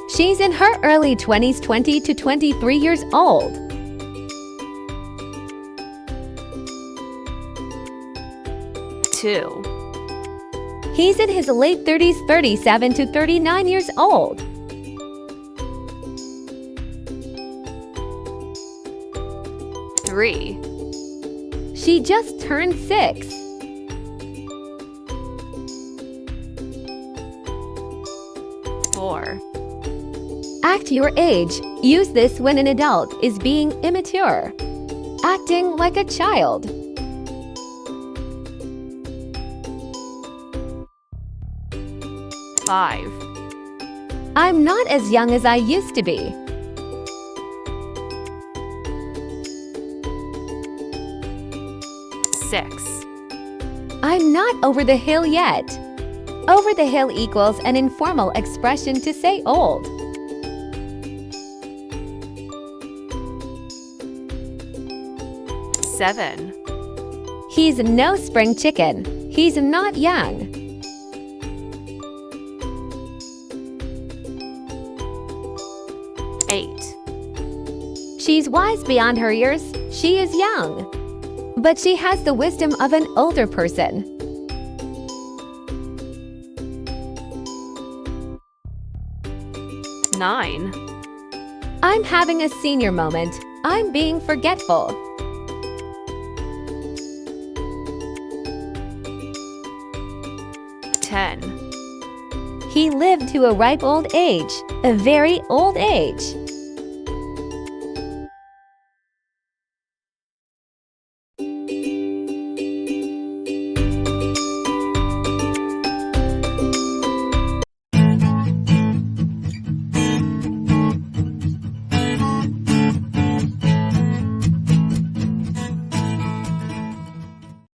She's in her early 20s, 20 to 23 years old. 2. He's in his late 30s, 37 to 39 years old. 3. She just turned 6. 4. Act your age. Use this when an adult is being immature, acting like a child. 5. I'm not as young as I used to be. 6. I'm not over the hill yet. Over the hill equals an informal expression to say old. 7. He's no spring chicken. He's not young. 8. She's wise beyond her years. She is young, but she has the wisdom of an older person. 9. I'm having a senior moment. I'm being forgetful. 10. He lived to a ripe old age, a very old age.